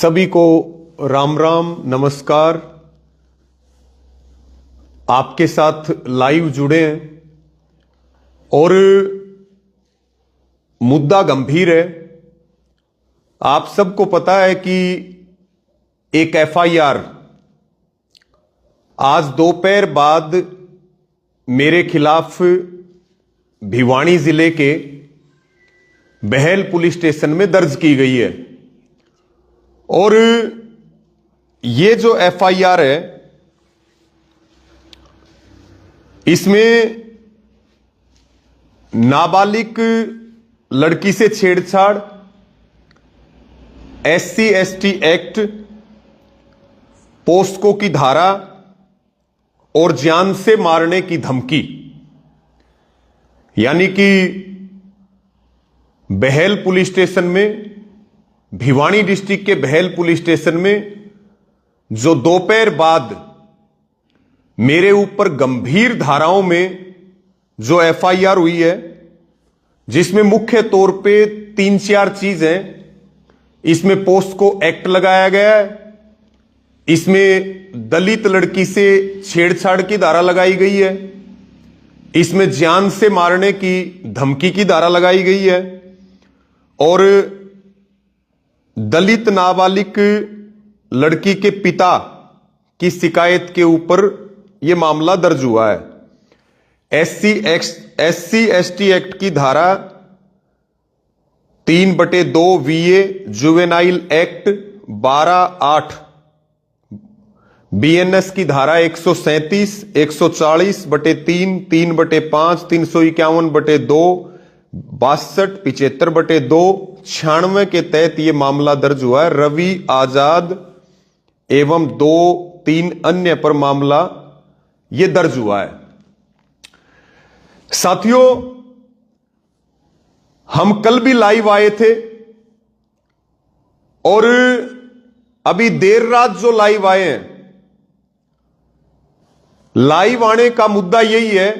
सभी को राम राम नमस्कार। आपके साथ लाइव जुड़े हैं और मुद्दा गंभीर है। आप सबको पता है कि एक एफआईआर आज दोपहर बाद मेरे खिलाफ भिवानी जिले के बहल पुलिस स्टेशन में दर्ज की गई है। और ये जो एफआईआर है इसमें नाबालिग लड़की से छेड़छाड़, एससी एसटी एक्ट, पोस्को की धारा और जान से मारने की धमकी, यानी कि बहल पुलिस स्टेशन में, भिवानी डिस्ट्रिक्ट के बहल पुलिस स्टेशन में जो दोपहर बाद मेरे ऊपर गंभीर धाराओं में जो एफआईआर हुई है, जिसमें मुख्य तौर पे 3-4 चीजें, इसमें पोस्को एक्ट लगाया गया है, इसमें दलित लड़की से छेड़छाड़ की धारा लगाई गई है, इसमें जान से मारने की धमकी की धारा लगाई गई है और दलित नाबालिग लड़की के पिता की शिकायत के ऊपर यह मामला दर्ज हुआ है। एससी एसटी एक्ट की धारा 3/2 VA, जुवेनाइल एक्ट 12(8), BNS की धारा 137, 140/3, 3/5, 351/2, 62, 75/2, 96 के तहत यह मामला दर्ज हुआ है। रवि आजाद एवं 2-3 अन्य पर मामला यह दर्ज हुआ है। साथियों, हम कल भी लाइव आए थे और अभी देर रात जो लाइव आए हैं, लाइव आने का मुद्दा यही है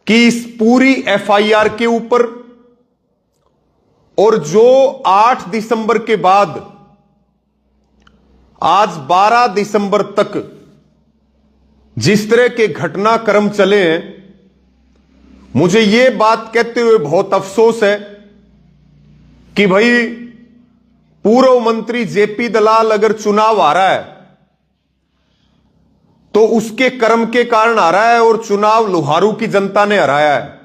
कि इस पूरी एफआईआर के ऊपर और जो 8 दिसंबर के बाद आज 12 दिसंबर तक जिस तरह के घटनाक्रम चले हैं, मुझे यह बात कहते हुए बहुत अफसोस है कि भाई पूर्व मंत्री जेपी दलाल अगर चुनाव आ रहा है तो उसके कर्म के कारण आ रहा है और चुनाव लुहारू की जनता ने हराया है।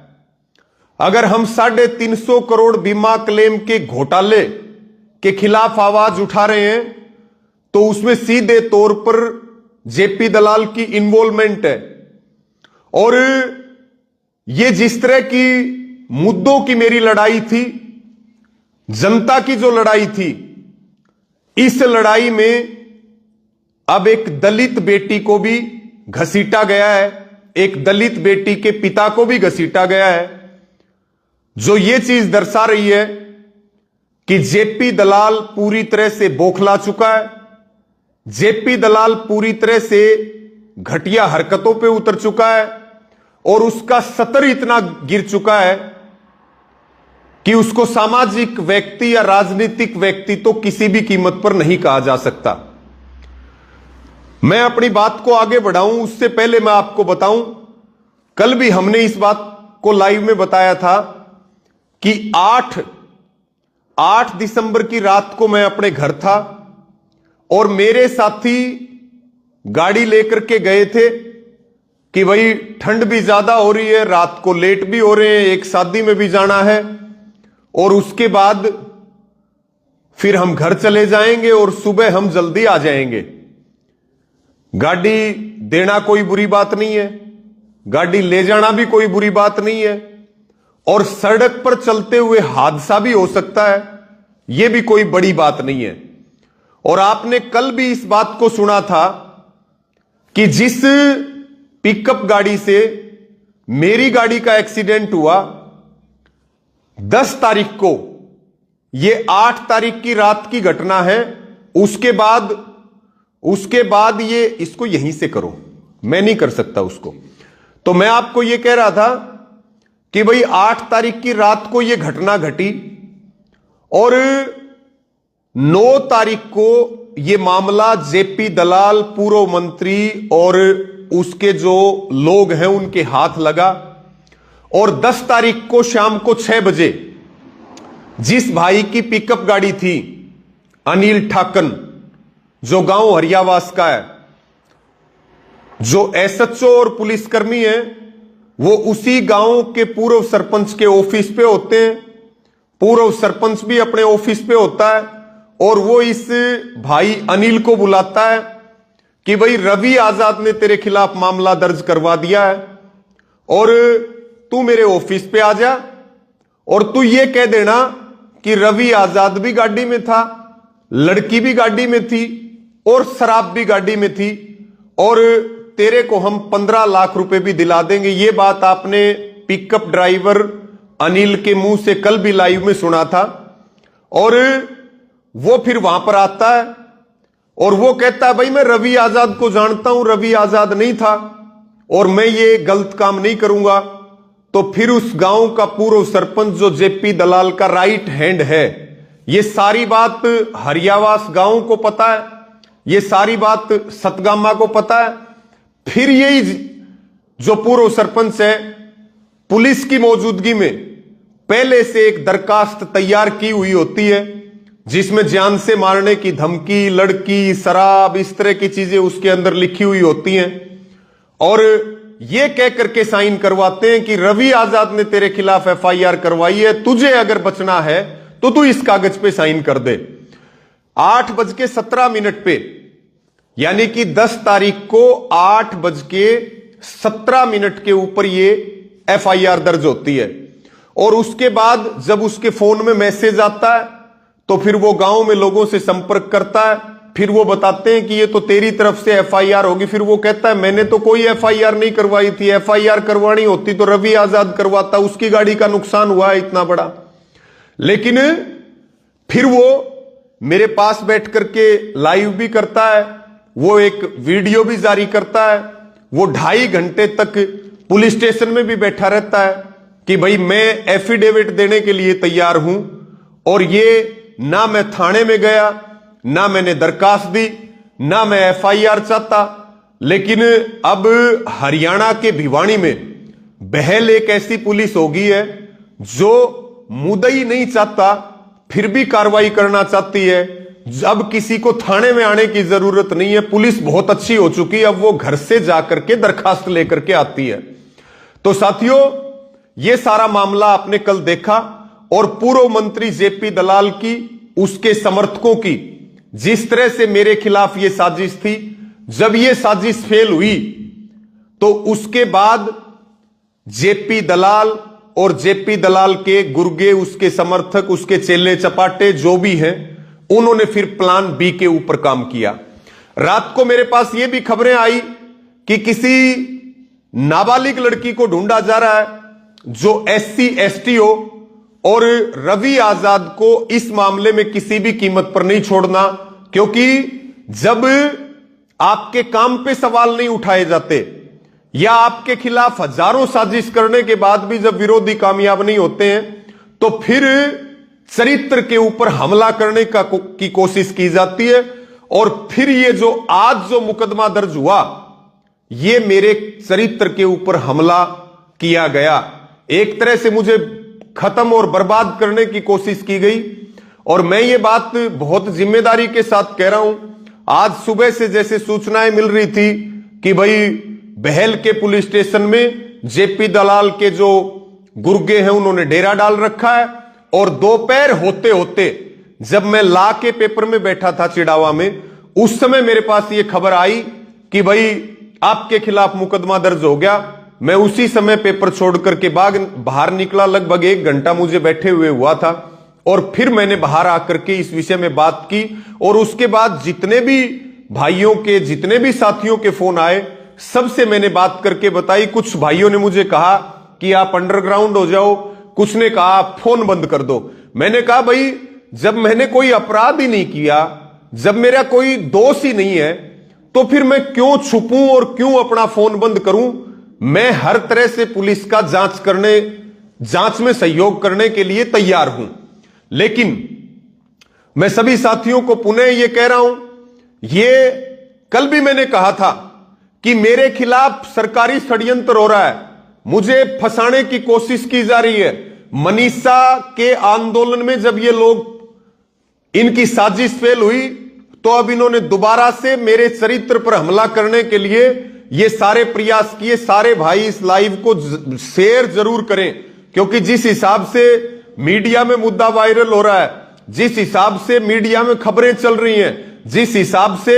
अगर हम 350 करोड़ बीमा क्लेम के घोटाले के खिलाफ आवाज उठा रहे हैं तो उसमें सीधे तौर पर जेपी दलाल की इन्वॉल्वमेंट है। और ये जिस तरह की मुद्दों की मेरी लड़ाई थी, जनता की जो लड़ाई थी, इस लड़ाई में अब एक दलित बेटी को भी घसीटा गया है, एक दलित बेटी के पिता को भी घसीटा गया है, जो ये चीज दर्शा रही है कि जेपी दलाल पूरी तरह से बौखला चुका है। जेपी दलाल पूरी तरह से घटिया हरकतों पे उतर चुका है और उसका सतर इतना गिर चुका है कि उसको सामाजिक व्यक्ति या राजनीतिक व्यक्ति तो किसी भी कीमत पर नहीं कहा जा सकता। मैं अपनी बात को आगे बढ़ाऊं उससे पहले मैं आपको बताऊं, कल भी हमने इस बात को लाइव में बताया था कि 8 दिसंबर की रात को मैं अपने घर था और मेरे साथी गाड़ी लेकर के गए थे कि भाई ठंड भी ज्यादा हो रही है, रात को लेट भी हो रहे हैं, एक शादी में भी जाना है और उसके बाद फिर हम घर चले जाएंगे और सुबह हम जल्दी आ जाएंगे। गाड़ी देना कोई बुरी बात नहीं है, गाड़ी ले जाना भी कोई बुरी बात नहीं है और सड़क पर चलते हुए हादसा भी हो सकता है, यह भी कोई बड़ी बात नहीं है। और आपने कल भी इस बात को सुना था कि जिस पिकअप गाड़ी से मेरी गाड़ी का एक्सीडेंट हुआ 10 तारीख को, यह 8 तारीख की रात की घटना है। उसके बाद ये इसको यहीं से करो, मैं नहीं कर सकता उसको। तो मैं आपको यह कह रहा था कि भाई 8 तारीख की रात को यह घटना घटी और 9 तारीख को यह मामला जेपी दलाल पूर्व मंत्री और उसके जो लोग हैं उनके हाथ लगा और 10 तारीख को शाम को 6 बजे जिस भाई की पिकअप गाड़ी थी अनिल ठाकन जो गांव हरियावास का है, जो एसएचओ और पुलिसकर्मी है, वो उसी गांव के पूर्व सरपंच के ऑफिस पे होते हैं। पूर्व सरपंच भी अपने ऑफिस पे होता है और वो इस भाई अनिल को बुलाता है कि भाई रवि आजाद ने तेरे खिलाफ मामला दर्ज करवा दिया है और तू मेरे ऑफिस पे आ जा और तू ये कह देना कि रवि आजाद भी गाड़ी में था, लड़की भी गाड़ी में थी और शराब भी गाड़ी में थी और तेरे को हम 15 लाख रुपए भी दिला देंगे। ये बात आपने पिकअप ड्राइवर अनिल के मुंह से कल भी लाइव में सुना था। और वो फिर वहां पर आता है और वो कहता है भाई मैं रवि आजाद को जानता हूं, रवि आजाद नहीं था और मैं ये गलत काम नहीं करूंगा। तो फिर उस गांव का पूर्व सरपंच जो जेपी दलाल का राइट हैंड है, ये सारी बात हरियावास गांव को पता है, ये सारी बात सतगामा को पता है। फिर यही जो पूर्व सरपंच है पुलिस की मौजूदगी में पहले से एक दरखास्त तैयार की हुई होती है जिसमें जान से मारने की धमकी, लड़की, शराब, इस तरह की चीजें उसके अंदर लिखी हुई होती हैं और यह कह करके साइन करवाते हैं कि रवि आजाद ने तेरे खिलाफ एफआईआर करवाई है, तुझे अगर बचना है तो तू इस कागज पे साइन कर दे। 8:17 पे यानी कि 10 तारीख को 8:17 के ऊपर ये एफआईआर दर्ज होती है और उसके बाद जब उसके फोन में मैसेज आता है तो फिर वो गांव में लोगों से संपर्क करता है। फिर वो बताते हैं कि ये तो तेरी तरफ से एफआईआर होगी। फिर वो कहता है मैंने तो कोई एफआईआर नहीं करवाई थी, एफआईआर करवानी होती तो रवि आजाद करवाता, उसकी गाड़ी का नुकसान हुआ है इतना बड़ा। लेकिन फिर वो मेरे पास बैठ करके लाइव भी करता है, वो एक वीडियो भी जारी करता है, वो 2.5 घंटे तक पुलिस स्टेशन में भी बैठा रहता है कि भाई मैं एफिडेविट देने के लिए तैयार हूं और ये ना मैं थाने में गया, ना मैंने दरखास्त दी, ना मैं एफआईआर चाहता। लेकिन अब हरियाणा के भिवानी में बहल एक ऐसी पुलिस हो गई है जो मुद्दई नहीं चाहता फिर भी कार्रवाई करना चाहती है। अब किसी को थाने में आने की जरूरत नहीं है, पुलिस बहुत अच्छी हो चुकी है, अब वो घर से जाकर के दरखास्त लेकर के आती है। तो साथियों ये सारा मामला आपने कल देखा और पूर्व मंत्री जेपी दलाल की, उसके समर्थकों की जिस तरह से मेरे खिलाफ यह साजिश थी, जब यह साजिश फेल हुई तो उसके बाद जेपी दलाल और जेपी दलाल के गुर्गे, उसके समर्थक, उसके चेले चपाटे जो भी हैं, उन्होंने फिर प्लान बी के ऊपर काम किया। रात को मेरे पास यह भी खबरें आई कि किसी नाबालिग लड़की को ढूंढा जा रहा है जो SC ST हो और रवि आजाद को इस मामले में किसी भी कीमत पर नहीं छोड़ना, क्योंकि जब आपके काम पे सवाल नहीं उठाए जाते या आपके खिलाफ हजारों साजिश करने के बाद भी जब विरोधी कामयाब नहीं होते हैं तो फिर चरित्र के ऊपर हमला करने की कोशिश की जाती है। और फिर ये जो आज जो मुकदमा दर्ज हुआ, ये मेरे चरित्र के ऊपर हमला किया गया। एक तरह से मुझे खत्म और बर्बाद करने की कोशिश की गई और मैं ये बात बहुत जिम्मेदारी के साथ कह रहा हूं। आज सुबह से जैसे सूचनाएं मिल रही थी कि भाई बहल के पुलिस स्टेशन में जेपी दलाल के जो गुर्गे हैं उन्होंने डेरा डाल रखा है और दोपहर होते होते जब मैं ला के पेपर में बैठा था चिड़ावा में, उस समय मेरे पास ये खबर आई कि भाई आपके खिलाफ मुकदमा दर्ज हो गया। मैं उसी समय पेपर छोड़ करके बाहर निकला, लगभग 1 घंटा मुझे बैठे हुए हुआ था और फिर मैंने बाहर आकर के इस विषय में बात की और उसके बाद जितने भी भाइयों के, जितने भी साथियों के फोन आए, सबसे मैंने बात करके बताई। कुछ भाइयों ने मुझे कहा कि आप अंडरग्राउंड हो जाओ, कुछ ने कहा आप फोन बंद कर दो। मैंने कहा भाई जब मैंने कोई अपराध ही नहीं किया, जब मेरा कोई दोष ही नहीं है, तो फिर मैं क्यों छुपूं और क्यों अपना फोन बंद करूं। मैं हर तरह से पुलिस का जांच में सहयोग करने के लिए तैयार हूं। लेकिन मैं सभी साथियों को पुनः ये कह रहा हूं, ये कल भी मैंने कहा था कि मेरे खिलाफ सरकारी षड्यंत्र हो रहा है, मुझे फंसाने की कोशिश की जा रही है। मनीषा के आंदोलन में जब ये लोग, इनकी साजिश फेल हुई, तो अब इन्होंने दोबारा से मेरे चरित्र पर हमला करने के लिए ये सारे प्रयास किए। सारे भाई इस लाइव को शेयर जरूर करें, क्योंकि जिस हिसाब से मीडिया में मुद्दा वायरल हो रहा है, जिस हिसाब से मीडिया में खबरें चल रही हैं, जिस हिसाब से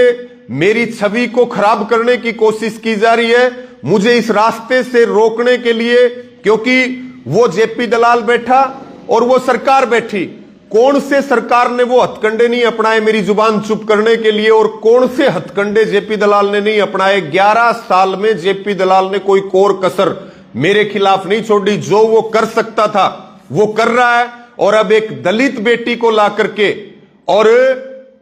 मेरी छवि को खराब करने की कोशिश की जा रही है, मुझे इस रास्ते से रोकने के लिए, क्योंकि वो जेपी दलाल बैठा और वो सरकार बैठी, कौन से सरकार ने वो हथकंडे नहीं अपनाए मेरी जुबान चुप करने के लिए, और कौन से हथकंडे जेपी दलाल ने नहीं अपनाए। 11 साल में जेपी दलाल ने कोई कोर कसर मेरे खिलाफ नहीं छोड़ी। जो वो कर सकता था वो कर रहा है, और अब एक दलित बेटी को ला करके और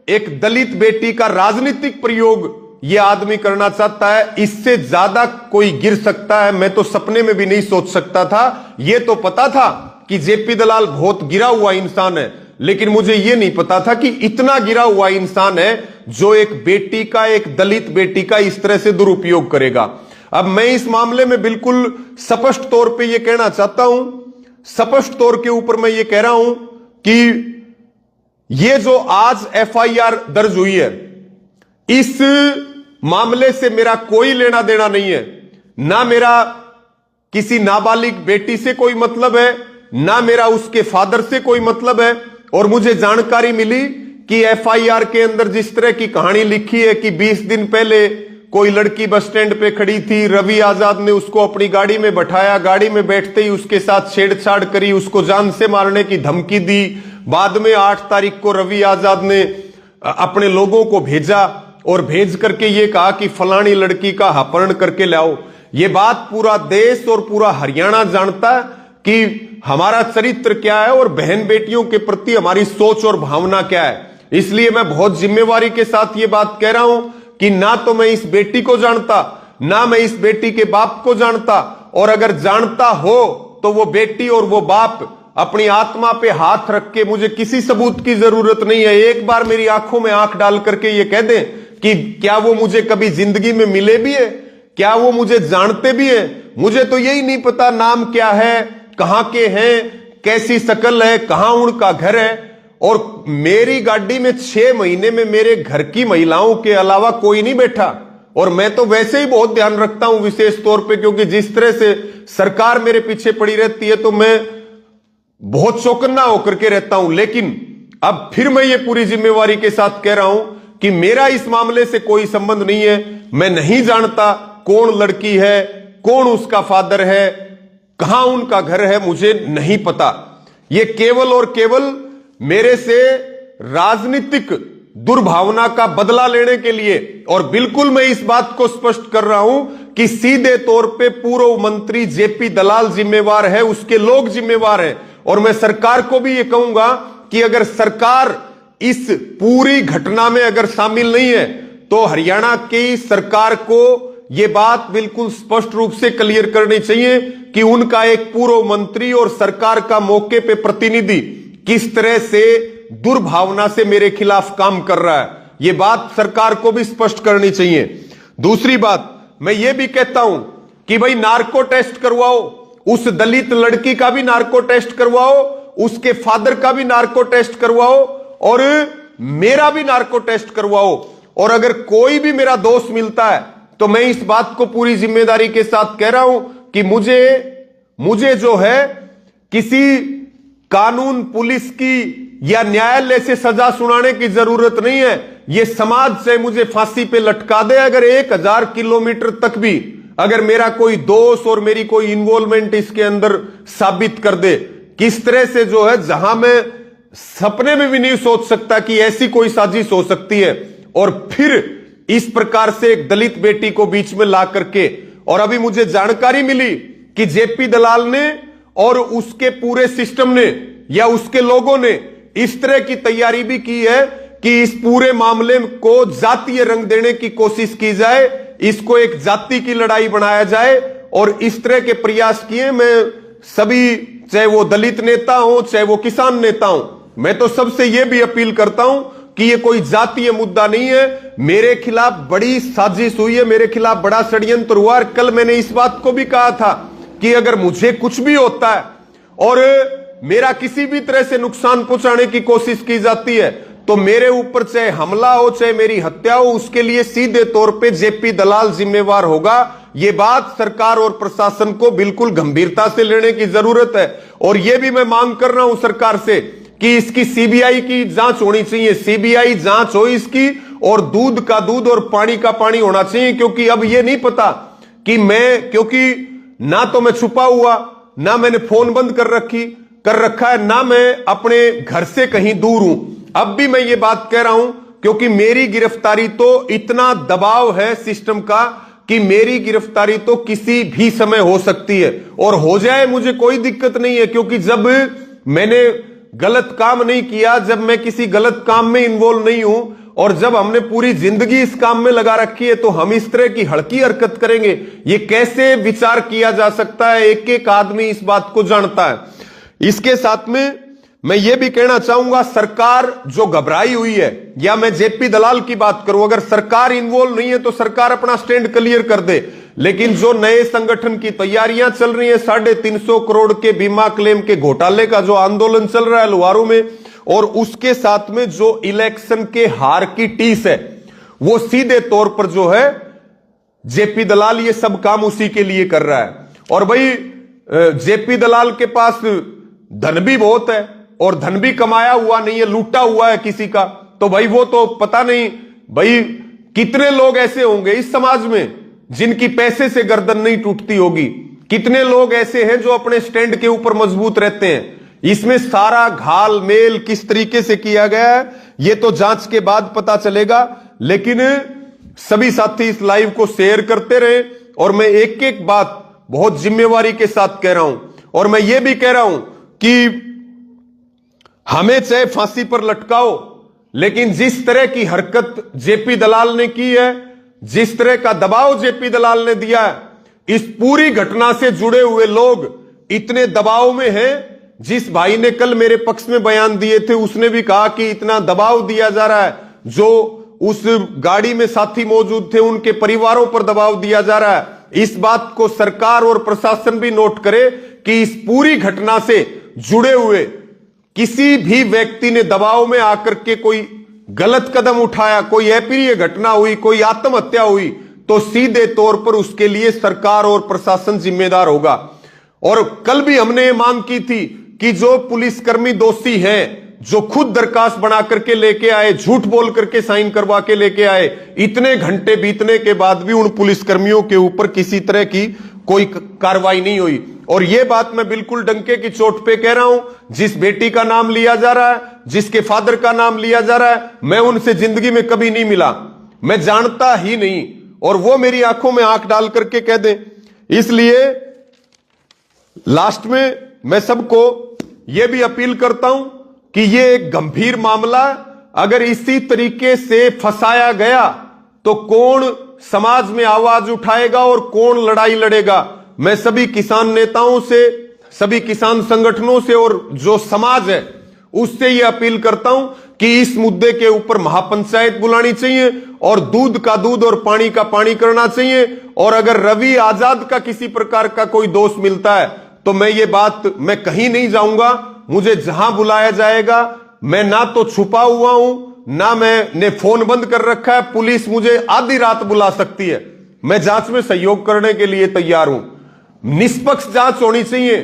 एक दलित बेटी का राजनीतिक प्रयोग ये आदमी करना चाहता है। इससे ज्यादा कोई गिर सकता है, मैं तो सपने में भी नहीं सोच सकता था। ये तो पता था कि जेपी दलाल बहुत गिरा हुआ इंसान है, लेकिन मुझे यह नहीं पता था कि इतना गिरा हुआ इंसान है जो एक बेटी का, एक दलित बेटी का इस तरह से दुरुपयोग करेगा। अब मैं इस मामले में बिल्कुल स्पष्ट तौर पे यह कहना चाहता हूं, स्पष्ट तौर के ऊपर मैं ये कह रहा हूं कि ये जो आज एफआईआर दर्ज हुई है, इस मामले से मेरा कोई लेना देना नहीं है। ना मेरा किसी नाबालिग बेटी से कोई मतलब है, ना मेरा उसके फादर से कोई मतलब है। और मुझे जानकारी मिली कि एफआईआर के अंदर जिस तरह की कहानी लिखी है कि 20 दिन पहले कोई लड़की बस स्टैंड पे खड़ी थी, रवि आजाद ने उसको अपनी गाड़ी में बैठाया, गाड़ी में बैठते ही उसके साथ छेड़छाड़ करी, उसको जान से मारने की धमकी दी। बाद में 8 तारीख को रवि आजाद ने अपने लोगों को भेजा और भेज करके ये कहा कि फलानी लड़की का अपहरण करके लाओ। ये बात पूरा देश और पूरा हरियाणा जानता है कि हमारा चरित्र क्या है और बहन बेटियों के प्रति हमारी सोच और भावना क्या है। इसलिए मैं बहुत जिम्मेवारी के साथ ये बात कह रहा हूं कि ना तो मैं इस बेटी को जानता, ना मैं इस बेटी के बाप को जानता, और अगर जानता हो तो वो बेटी और वो बाप अपनी आत्मा पे हाथ रख के, मुझे किसी सबूत की जरूरत नहीं है, एक बार मेरी आंखों में आंख डाल करके ये कह दें कि क्या वो मुझे कभी जिंदगी में मिले भी है, क्या वो मुझे जानते भी है। मुझे तो यही नहीं पता नाम क्या है, कहां के हैं, कैसी शक्ल है, कहां उनका घर है। और मेरी गाड़ी में 6 महीने में मेरे घर की महिलाओं के अलावा कोई नहीं बैठा। और मैं तो वैसे ही बहुत ध्यान रखता हूं विशेष तौर पे, क्योंकि जिस तरह से सरकार मेरे पीछे पड़ी रहती है तो मैं बहुत चौकन्ना होकर के रहता हूं। लेकिन अब फिर मैं ये पूरी जिम्मेवारी के साथ कह रहा हूं कि मेरा इस मामले से कोई संबंध नहीं है। मैं नहीं जानता कौन लड़की है, कौन उसका फादर है, कहां उनका घर है, मुझे नहीं पता। ये केवल और केवल मेरे से राजनीतिक दुर्भावना का बदला लेने के लिए, और बिल्कुल मैं इस बात को स्पष्ट कर रहा हूं कि सीधे तौर पे पूर्व मंत्री जेपी दलाल जिम्मेवार है, उसके लोग जिम्मेवार हैं। और मैं सरकार को भी ये कहूंगा कि अगर सरकार इस पूरी घटना में अगर शामिल नहीं है तो हरियाणा की सरकार को यह बात बिल्कुल स्पष्ट रूप से क्लियर करनी चाहिए कि उनका एक पूर्व मंत्री और सरकार का मौके पे प्रतिनिधि किस तरह से दुर्भावना से मेरे खिलाफ काम कर रहा है। यह बात सरकार को भी स्पष्ट करनी चाहिए। दूसरी बात मैं ये भी कहता हूं कि भाई नार्को टेस्ट करवाओ, उस दलित लड़की का भी नार्को टेस्ट करवाओ, उसके फादर का भी नार्को टेस्ट करवाओ, और मेरा भी नार्को टेस्ट करवाओ। और अगर कोई भी मेरा दोष मिलता है तो मैं इस बात को पूरी जिम्मेदारी के साथ कह रहा हूं कि मुझे जो है किसी कानून, पुलिस की या न्यायालय से सजा सुनाने की जरूरत नहीं है। यह समाज से मुझे फांसी पे लटका दे, अगर 1000 किलोमीटर तक भी अगर मेरा कोई दोष और मेरी कोई इन्वॉल्वमेंट इसके अंदर साबित कर दे, किस तरह से जो है, जहां मैं सपने में भी नहीं सोच सकता कि ऐसी कोई साजिश हो सकती है, और फिर इस प्रकार से एक दलित बेटी को बीच में ला करके। और अभी मुझे जानकारी मिली कि जेपी दलाल ने और उसके पूरे सिस्टम ने या उसके लोगों ने इस तरह की तैयारी भी की है कि इस पूरे मामले को जातीय रंग देने की कोशिश की जाए, इसको एक जाति की लड़ाई बनाया जाए, और इस तरह के प्रयास किए। मैं सभी, चाहे वो दलित नेता हो, चाहे वो किसान नेता हो, मैं तो सबसे यह भी अपील करता हूं कि ये कोई जातीय मुद्दा नहीं है। मेरे खिलाफ बड़ी साजिश हुई है, मेरे खिलाफ बड़ा षड्यंत्र हुआ। और कल मैंने इस बात को भी कहा था कि अगर मुझे कुछ भी होता है और मेरा किसी भी तरह से नुकसान पहुंचाने की कोशिश की जाती है तो मेरे ऊपर चाहे हमला हो चाहे मेरी हत्या हो, उसके लिए सीधे तौर पे जेपी दलाल जिम्मेवार होगा। यह बात सरकार और प्रशासन को बिल्कुल गंभीरता से लेने की जरूरत है। और यह भी मैं मांग कर रहा हूं सरकार से कि इसकी सीबीआई की जांच होनी चाहिए, सीबीआई जांच हो इसकी, और दूध का दूध और पानी का पानी होना चाहिए। क्योंकि अब यह नहीं पता कि क्योंकि ना तो मैं छुपा हुआ, ना मैंने फोन बंद कर रखा है, ना मैं अपने घर से कहीं दूर हूं। अब भी मैं ये बात कह रहा हूं क्योंकि मेरी गिरफ्तारी तो इतना दबाव है सिस्टम का कि मेरी गिरफ्तारी तो किसी भी समय हो सकती है, और हो जाए मुझे कोई दिक्कत नहीं है। क्योंकि जब मैंने गलत काम नहीं किया, जब मैं किसी गलत काम में इन्वॉल्व नहीं हूं, और जब हमने पूरी जिंदगी इस काम में लगा रखी है, तो हम इस तरह की हल्की हरकत करेंगे, ये कैसे विचार किया जा सकता है? एक एक आदमी इस बात को जानता है। इसके साथ में मैं ये भी कहना चाहूंगा, सरकार जो घबराई हुई है, या मैं जेपी दलाल की बात करूं, अगर सरकार इन्वॉल्व नहीं है तो सरकार अपना स्टैंड क्लियर कर दे। लेकिन जो नए संगठन की तैयारियां चल रही है, 350 करोड़ के बीमा क्लेम के घोटाले का जो आंदोलन चल रहा है लुहारू में, और उसके साथ में जो इलेक्शन के हार की टीस है, वो सीधे तौर पर जो है जेपी दलाल ये सब काम उसी के लिए कर रहा है। और भाई जेपी दलाल के पास धन भी बहुत है, और धन भी कमाया हुआ नहीं है, लूटा हुआ है किसी का। तो भाई वो तो पता नहीं भाई कितने लोग ऐसे होंगे इस समाज में जिनकी पैसे से गर्दन नहीं टूटती होगी, कितने लोग ऐसे हैं जो अपने स्टैंड के ऊपर मजबूत रहते हैं। इसमें सारा घाल मेल किस तरीके से किया गया है ये तो जांच के बाद पता चलेगा। लेकिन सभी साथी इस लाइव को शेयर करते रहे, और मैं एक एक बात बहुत जिम्मेवारी के साथ कह रहा हूं। और मैं ये भी कह रहा हूं कि हमें चाहे फांसी पर लटकाओ, लेकिन जिस तरह की हरकत जेपी दलाल ने की है, जिस तरह का दबाव जेपी दलाल ने दिया है, इस पूरी घटना से जुड़े हुए लोग इतने दबाव में हैं। जिस भाई ने कल मेरे पक्ष में बयान दिए थे, उसने भी कहा कि इतना दबाव दिया जा रहा है, जो उस गाड़ी में साथी मौजूद थे उनके परिवारों पर दबाव दिया जा रहा है। इस बात को सरकार और प्रशासन भी नोट करे कि इस पूरी घटना से जुड़े हुए किसी भी व्यक्ति ने दबाव में आकर के कोई गलत कदम उठाया, कोई अप्रिय घटना हुई, कोई आत्महत्या हुई, तो सीधे तौर पर उसके लिए सरकार और प्रशासन जिम्मेदार होगा। और कल भी हमने ये मांग की थी कि जो पुलिसकर्मी दोषी हैं, जो खुद दरखास्त बना करके लेके आए, झूठ बोल करके साइन करवा के लेके आए, इतने घंटे बीतने के बाद भी उन पुलिसकर्मियों के ऊपर किसी तरह की कोई कार्रवाई नहीं हुई। और यह बात मैं बिल्कुल डंके की चोट पे कह रहा हूं, जिस बेटी का नाम लिया जा रहा है, जिसके फादर का नाम लिया जा रहा है, मैं उनसे जिंदगी में कभी नहीं मिला, मैं जानता ही नहीं, और वो मेरी आंखों में आंख डाल करके कह दें। इसलिए लास्ट में मैं सबको यह भी अपील करता हूं कि यह एक गंभीर मामला, अगर इसी तरीके से फंसाया गया तो कौन समाज में आवाज उठाएगा और कौन लड़ाई लड़ेगा। मैं सभी किसान नेताओं से, सभी किसान संगठनों से और जो समाज है उससे यह अपील करता हूं कि इस मुद्दे के ऊपर महापंचायत बुलानी चाहिए और दूध का दूध और पानी का पानी करना चाहिए। और अगर रवि आजाद का किसी प्रकार का कोई दोष मिलता है तो मैं ये बात, मैं कहीं नहीं जाऊंगा, मुझे जहां बुलाया जाएगा, मैं ना तो छुपा हुआ हूं, ना मैंने फोन बंद कर रखा है, पुलिस मुझे आधी रात बुला सकती है, मैं जांच में सहयोग करने के लिए तैयार हूं। निष्पक्ष जांच होनी चाहिए,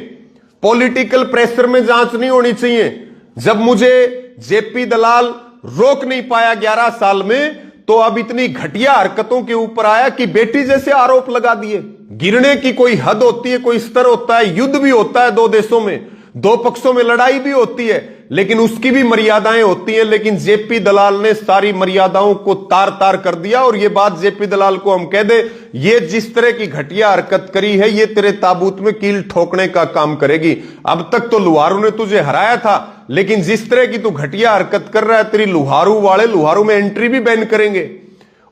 पॉलिटिकल प्रेशर में जांच नहीं होनी चाहिए। जब मुझे जेपी दलाल रोक नहीं पाया 11 साल में, तो अब इतनी घटिया हरकतों के ऊपर आया कि बेटी जैसे आरोप लगा दिए। गिरने की कोई हद होती है, कोई स्तर होता है, युद्ध भी होता है, दो देशों में, दो पक्षों में लड़ाई भी होती है, लेकिन उसकी भी मर्यादाएं होती हैं। लेकिन जेपी दलाल ने सारी मर्यादाओं को तार तार कर दिया। और ये बात जेपी दलाल को हम कह दे, ये जिस तरह की घटिया हरकत करी है, ये तेरे ताबूत में कील ठोकने का काम करेगी। अब तक तो लुहारू ने तुझे हराया था, लेकिन जिस तरह की तू घटिया हरकत कर रहा है, तेरी लुहारू वाले लुहारू में एंट्री भी बैन करेंगे।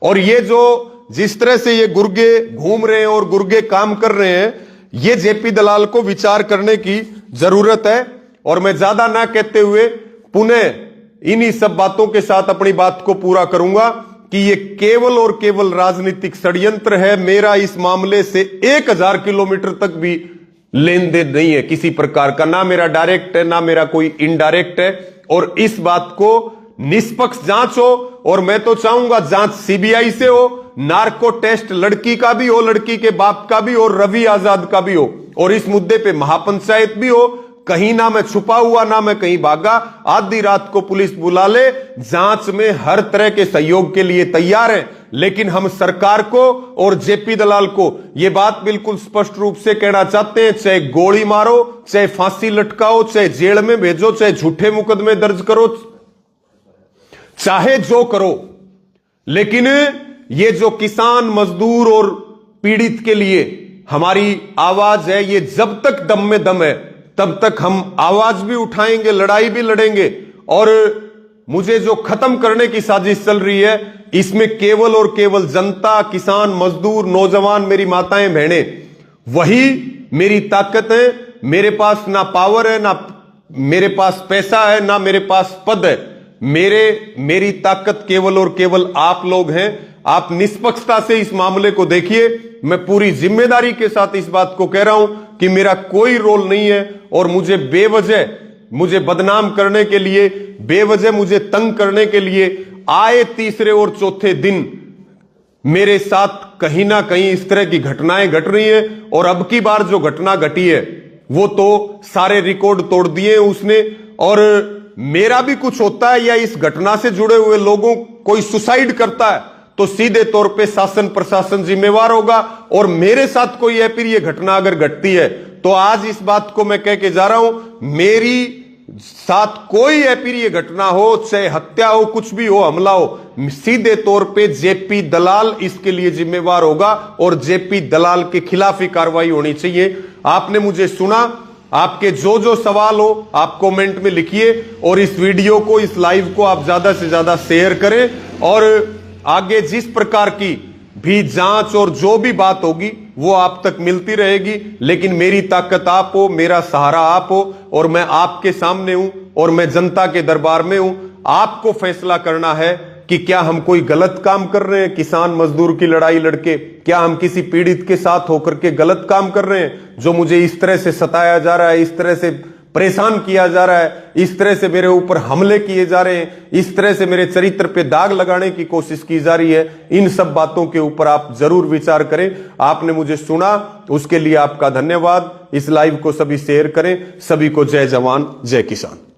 और ये जो जिस तरह से ये गुर्गे घूम रहे हैं और गुर्गे काम कर रहे हैं, ये जेपी दलाल को विचार करने की जरूरत है। और मैं ज्यादा ना कहते हुए पुनः इन्हीं सब बातों के साथ अपनी बात को पूरा करूंगा कि ये केवल और केवल राजनीतिक षड्यंत्र है। मेरा इस मामले से 1000 किलोमीटर तक भी लेन देन नहीं है किसी प्रकार का, ना मेरा डायरेक्ट है ना मेरा कोई इनडायरेक्ट है। और इस बात को निष्पक्ष जांच हो, और मैं तो चाहूंगा जांच सीबीआई से हो, नार्को टेस्ट लड़की का भी हो, लड़की के बाप का भी हो, रवि आजाद का भी हो, और इस मुद्दे पे महापंचायत भी हो। कहीं ना मैं छुपा हुआ ना मैं कहीं भागा, आधी रात को पुलिस बुला ले, जांच में हर तरह के सहयोग के लिए तैयार है। लेकिन हम सरकार को और जेपी दलाल को यह बात बिल्कुल स्पष्ट रूप से कहना चाहते हैं, चाहे गोली मारो, चाहे फांसी लटकाओ, चाहे जेल में भेजो, चाहे झूठे मुकदमे दर्ज करो, चाहे जो करो, लेकिन ये जो किसान मजदूर और पीड़ित के लिए हमारी आवाज है, ये जब तक दम में दम है तब तक हम आवाज भी उठाएंगे, लड़ाई भी लड़ेंगे। और मुझे जो खत्म करने की साजिश चल रही है, इसमें केवल और केवल जनता, किसान, मजदूर, नौजवान, मेरी माताएं बहनें, वही मेरी ताकत है। मेरे पास ना पावर है, ना मेरे पास पैसा है, ना मेरे पास पद है। मेरी ताकत केवल और केवल आप लोग हैं। आप निष्पक्षता से इस मामले को देखिए। मैं पूरी जिम्मेदारी के साथ इस बात को कह रहा हूं कि मेरा कोई रोल नहीं है, और मुझे बेवजह मुझे बदनाम करने के लिए, बेवजह मुझे तंग करने के लिए आए तीसरे और चौथे दिन मेरे साथ कहीं ना कहीं इस तरह की घटनाएं घट रही है। और अब की बार जो घटना घटी है वो तो सारे रिकॉर्ड तोड़ दिए उसने। और मेरा भी कुछ होता है या इस घटना से जुड़े हुए लोगों कोई सुसाइड करता है तो सीधे तौर पे शासन प्रशासन जिम्मेवार होगा। और मेरे साथ कोई अप्रिय घटना अगर घटती है तो आज इस बात को मैं कह के जा रहा हूं, मेरी साथ कोई अप्रिय घटना हो, चाहे हत्या हो, कुछ भी हो, हमला हो, सीधे तौर पे जेपी दलाल इसके लिए जिम्मेवार होगा, और जेपी दलाल के खिलाफ ही कार्रवाई होनी चाहिए। आपने मुझे सुना, आपके जो जो सवाल हो आप कमेंट में लिखिए, और इस वीडियो को, इस लाइव को आप ज्यादा से ज्यादा शेयर करें। और आगे जिस प्रकार की भी जांच और जो भी बात होगी वो आप तक मिलती रहेगी। लेकिन मेरी ताकत आप हो, मेरा सहारा आप हो, और मैं आपके सामने हूं, और मैं जनता के दरबार में हूं। आपको फैसला करना है कि क्या हम कोई गलत काम कर रहे हैं, किसान मजदूर की लड़ाई लड़के, क्या हम किसी पीड़ित के साथ होकर के गलत काम कर रहे हैं, जो मुझे इस तरह से सताया जा रहा है, इस तरह से परेशान किया जा रहा है, इस तरह से मेरे ऊपर हमले किए जा रहे हैं, इस तरह से मेरे चरित्र पे दाग लगाने की कोशिश की जा रही है। इन सब बातों के ऊपर आप जरूर विचार करें। आपने मुझे सुना, उसके लिए आपका धन्यवाद। इस लाइव को सभी शेयर करें। सभी को जय जवान जय किसान।